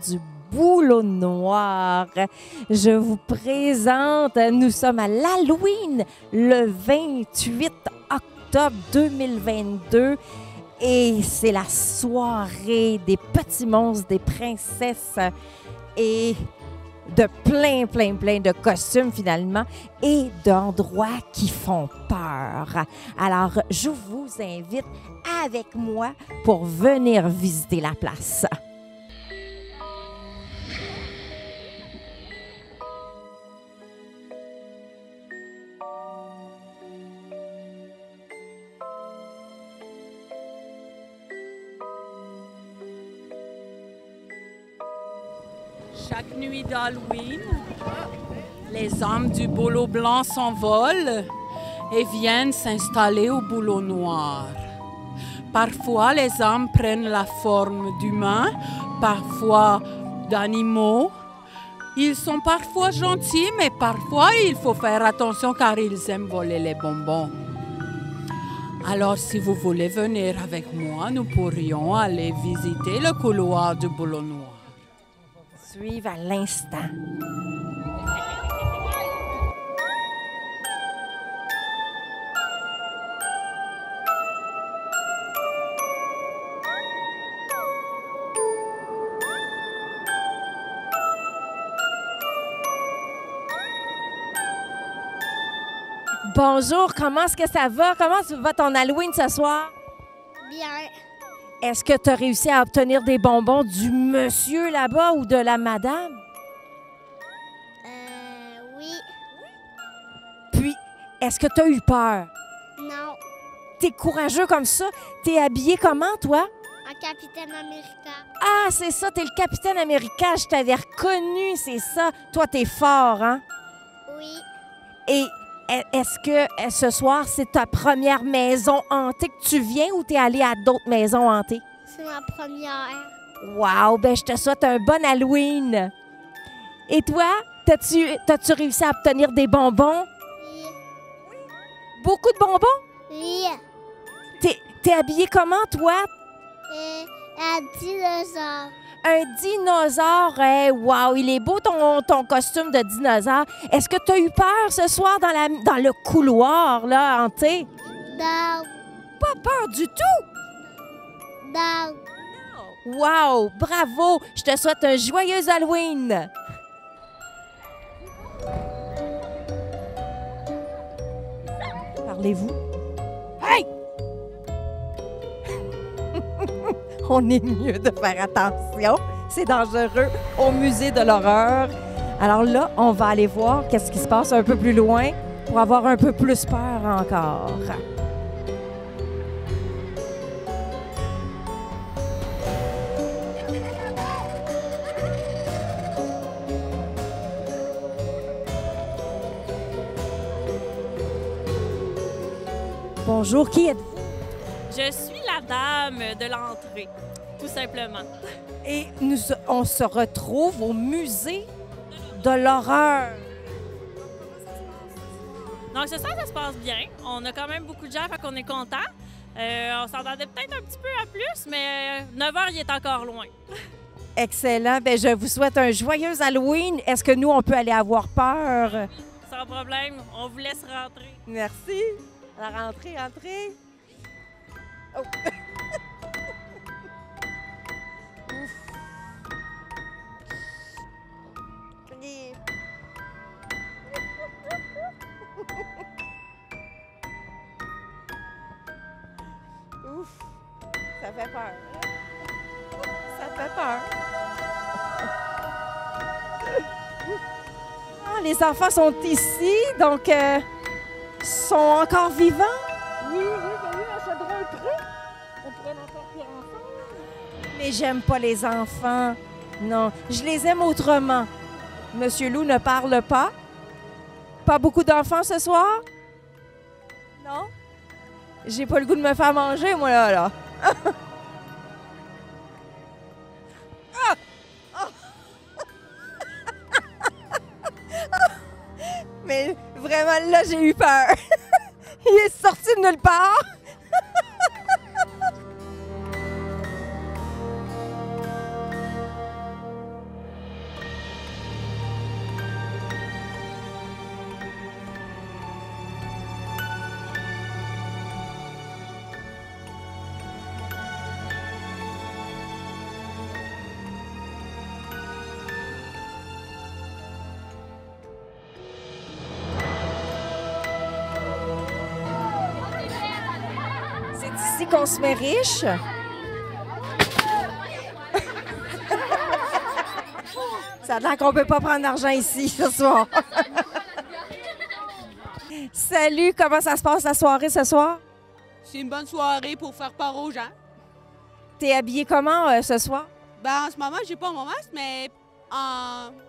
du Boulot Noir. Je vous présente, nous sommes à l'Halloween le 28 octobre 2022 et c'est la soirée des petits monstres, des princesses et de plein de costumes finalement et d'endroits qui font peur. Alors, je vous invite avec moi pour venir visiter la place. Chaque nuit d'Halloween, les hommes du Boulot Blanc s'envolent et viennent s'installer au Boulot Noir. Parfois, les hommes prennent la forme d'humains, parfois d'animaux. Ils sont parfois gentils, mais parfois il faut faire attention car ils aiment voler les bonbons. Alors, si vous voulez venir avec moi, nous pourrions aller visiter le couloir du Boulot Noir. Suivre à l'instant. Bonjour, comment est-ce que ça va? Comment va ton Halloween ce soir? Bien. Est-ce que tu as réussi à obtenir des bonbons du monsieur là-bas ou de la madame? Oui. Puis, est-ce que tu as eu peur? Non. T'es courageux comme ça? T'es habillé comment, toi? Un capitaine américain. Ah, c'est ça, t'es le capitaine américain. Je t'avais reconnu, c'est ça. Toi, t'es fort, hein? Oui. Et est-ce que ce soir, c'est ta première maison hantée que tu viens ou t'es allé à d'autres maisons hantées? C'est ma première. Wow, ben je te souhaite un bon Halloween. Et toi, t'as-tu réussi à obtenir des bonbons? Oui. Beaucoup de bonbons? Oui. T'es habillé comment, toi? Et un dinosaure. Un dinosaure. Hey, wow, il est beau ton costume de dinosaure. Est-ce que tu as eu peur ce soir dans le couloir là, hanté? Non. Pas peur du tout? Non. Wow, bravo. Je te souhaite un joyeux Halloween. Parlez-vous? Hey! On est mieux de faire attention. C'est dangereux au musée de l'horreur. Alors là, on va aller voir qu'est-ce qui se passe un peu plus loin pour avoir un peu plus peur encore. Bonjour, qui êtes-vous? Je suis la dame de l'entrée, tout simplement. Et on se retrouve au musée de l'horreur. Donc, ce soir, ça se passe bien. On a quand même beaucoup de gens, fait qu'on est content. On s'entendait peut-être un petit peu à plus, mais 9 h, il est encore loin. Excellent. Bien, je vous souhaite un joyeux Halloween. Est-ce que nous, on peut aller avoir peur? Sans problème, on vous laisse rentrer. Merci. Alors, entrez. Oh. Ouf. Ouf. Ça fait peur. Ça fait peur. Ah, les enfants sont ici, donc sont encore vivants. Oui, un chaudron creux. On pourrait en faire ensemble. Mais j'aime pas les enfants. Non, je les aime autrement. Monsieur Loup ne parle pas. Pas beaucoup d'enfants ce soir? Non? J'ai pas le goût de me faire manger, moi, là. Ah! Ah! Mais vraiment, là, j'ai eu peur. Il est sorti de nulle part. ici qu'on se met riche. Ça a l'air qu'on ne peut pas prendre d'argent ici ce soir. Salut, comment ça se passe la soirée ce soir? C'est une bonne soirée pour faire part aux gens. T'es habillé comment ce soir? Ben, en ce moment, j'ai pas mon masque, mais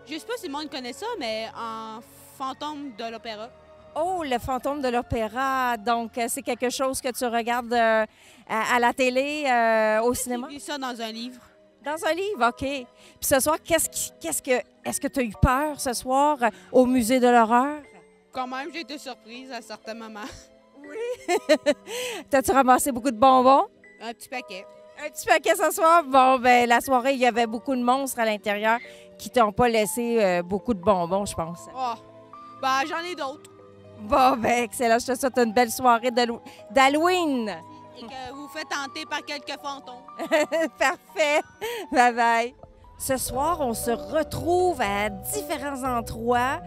je sais pas si le monde connaît ça, mais en fantôme de l'opéra. Oh, le fantôme de l'opéra. Donc, c'est quelque chose que tu regardes à la télé, au cinéma? J'ai vu ça dans un livre. Dans un livre, OK. Puis ce soir, est-ce que tu as eu peur ce soir au Musée de l'horreur? Quand même, j'ai été surprise à certains moments. Oui. T'as-tu ramassé beaucoup de bonbons? Un petit paquet. Un petit paquet ce soir? Bon, ben la soirée, il y avait beaucoup de monstres à l'intérieur qui t'ont pas laissé beaucoup de bonbons, je pense. Oh, ben j'en ai d'autres. Bon, ben excellent. Je te souhaite une belle soirée d'Halloween. Et que vous faites hanter par quelques fantômes. Parfait. Bye-bye. Ce soir, on se retrouve à différents endroits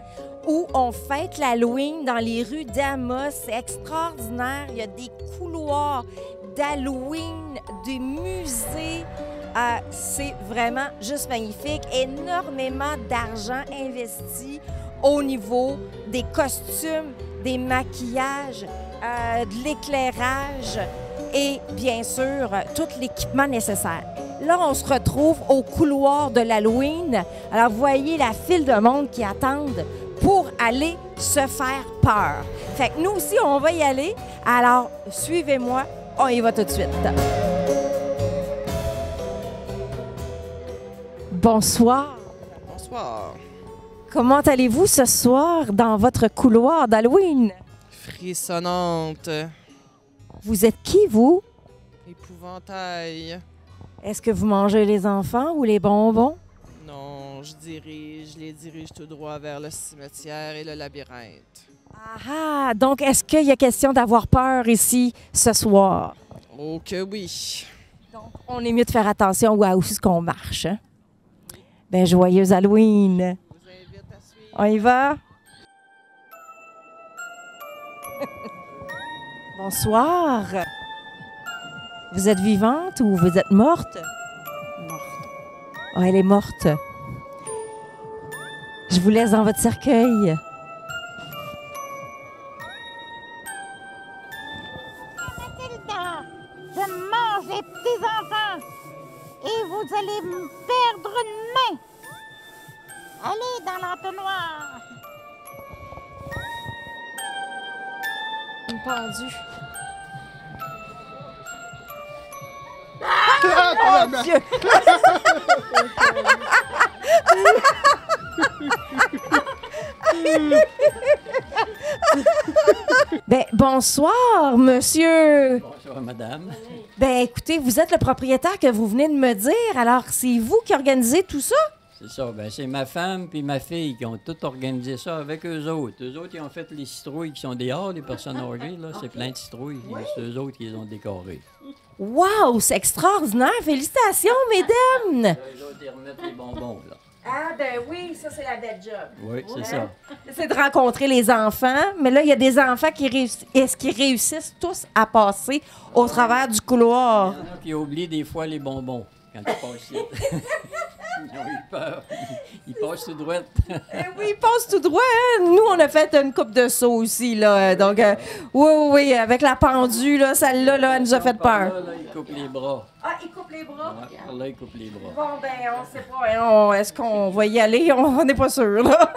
où on fête l'Halloween dans les rues d'Amos. C'est extraordinaire. Il y a des couloirs d'Halloween, des musées. C'est vraiment juste magnifique. Énormément d'argent investi au niveau des costumes, des maquillages, de l'éclairage et bien sûr, tout l'équipement nécessaire. Là, on se retrouve au couloir de l'Halloween. Alors, vous voyez la file de monde qui attendent pour aller se faire peur. Fait que nous aussi, on va y aller. Alors, suivez-moi, on y va tout de suite. Bonsoir. Bonsoir. Comment allez-vous ce soir dans votre couloir d'Halloween? Frissonnante. Vous êtes qui, vous? Épouvantail. Est-ce que vous mangez les enfants ou les bonbons? Non, je les dirige tout droit vers le cimetière et le labyrinthe. Ah, donc est-ce qu'il y a question d'avoir peur ici ce soir? Oh que oui. Donc, on est mieux de faire attention où est-ce qu'on marche. Hein? Ben, joyeux Halloween! Je vous invite à suivre. On y va? Bonsoir! Vous êtes vivante ou vous êtes morte? Morte. Oh, elle est morte. Je vous laisse dans votre cercueil. Mathilda, je mange les petits-enfants et vous allez me perdre une main. Allez dans l'entonnoir. Une pendue. Ah, Mon Dieu! Ben, bonsoir, monsieur. Bonsoir, madame. Ben, écoutez, vous êtes le propriétaire que vous venez de me dire. Alors, c'est vous qui organisez tout ça? C'est ça. Ben, c'est ma femme puis ma fille qui ont tout organisé ça avec eux autres. Eux autres, ils ont fait les citrouilles qui sont dehors, les personnes âgées. Là. C'est plein de citrouilles. C'est eux autres qui les ont décorées. Wow, c'est extraordinaire! Félicitations, mesdames! Eux autres, ils remettent les bonbons, là. Ah, ben oui, ça, c'est la belle job. Oui, c'est ça. C'est de rencontrer les enfants, mais là, il y a des enfants qui réussissent tous à passer au travers du couloir. Il y en a qui oublient des fois les bonbons quand ils passent ici. Ils ont eu peur. Ils passent tout droit. Oui, ils passent tout droit. Hein? Nous, on a fait une coupe de sauts aussi. Là. Donc, oui, avec la pendule, là, celle-là, là, elle nous a fait peur. Là, ils coupent les bras. Ah, ils coupent les bras? Ouais, par là, ils coupent les bras. Bon, ben, on sait pas. Hein, est-ce qu'on va y aller? On n'est pas sûr, là.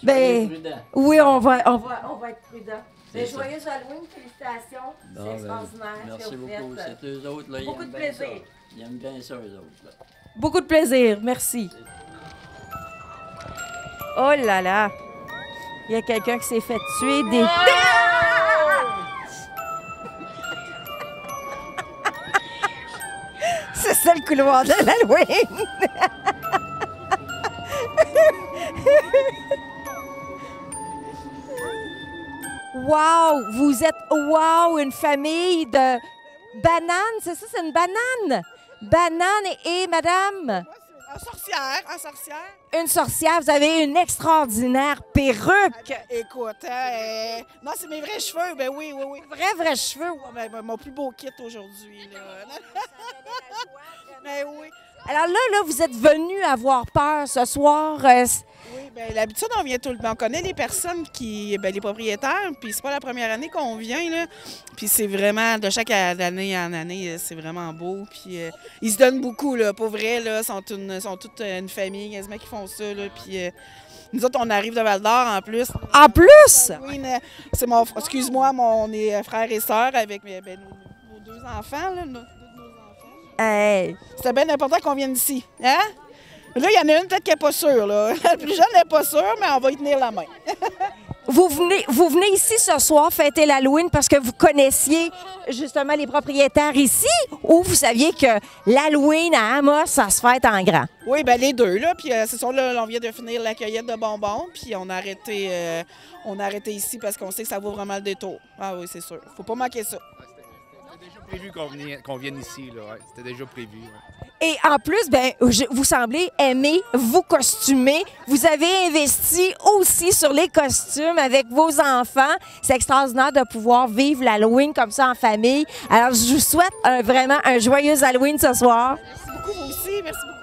Ben, Prudent. oui, on va être prudent. C'est Mais ça. joyeux Halloween, félicitations. Bon, C'est extraordinaire. ce que merci vous beaucoup. faites. C'est eux autres, là, ils Beaucoup aiment de bien ça. plaisir. Ils aiment bien ça, eux autres. Là. Beaucoup de plaisir, merci. Oh là là! Il y a quelqu'un qui s'est fait tuer des... C'est ça le couloir de l'Halloween! Wow! Vous êtes, wow, une famille de bananes, c'est ça, c'est une banane? Banane et madame? Un sorcière. sorcière, en sorcière. Une sorcière, vous avez une extraordinaire perruque. Écoute, non, c'est mes vrais cheveux, ben oui. Vrais cheveux. Ben, mon plus beau kit aujourd'hui, là. Ben oui. Alors là, vous êtes venu avoir peur ce soir. Oui, bien, l'habitude, on vient tout le temps. On connaît les personnes les propriétaires, puis c'est pas la première année qu'on vient, là. Puis c'est vraiment, de chaque année en année, c'est vraiment beau. Puis ils se donnent beaucoup, là. Pour vrai, là, sont toute une famille quasiment qui font ça, là. Puis nous autres, on arrive de Val-d'Or en plus. En plus? Oui, c'est excuse-moi, on est frères et sœurs avec nos deux enfants, là. Hey. C'était bien important qu'on vienne ici. Hein? Là, il y en a une peut-être qui n'est pas sûre. Là. La plus jeune n'est pas sûre, mais on va y tenir la main. Vous venez ici ce soir fêter l'Halloween parce que vous connaissiez justement les propriétaires ici ou vous saviez que l'Halloween à Amos, ça se fête en grand? Oui, bien les deux. Là. Puis c'est ça, là, on vient de finir la cueillette de bonbons, puis on a arrêté ici parce qu'on sait que ça vaut vraiment le détour. Ah oui, c'est sûr. Faut pas manquer ça. C'était déjà prévu qu'on vienne ici. Là. Ouais, c'était déjà prévu. Ouais. Et en plus, vous semblez aimer vous costumer. Vous avez investi aussi sur les costumes avec vos enfants. C'est extraordinaire de pouvoir vivre l'Halloween comme ça en famille. Alors, je vous souhaite vraiment un joyeux Halloween ce soir. Merci beaucoup, vous aussi. Merci beaucoup.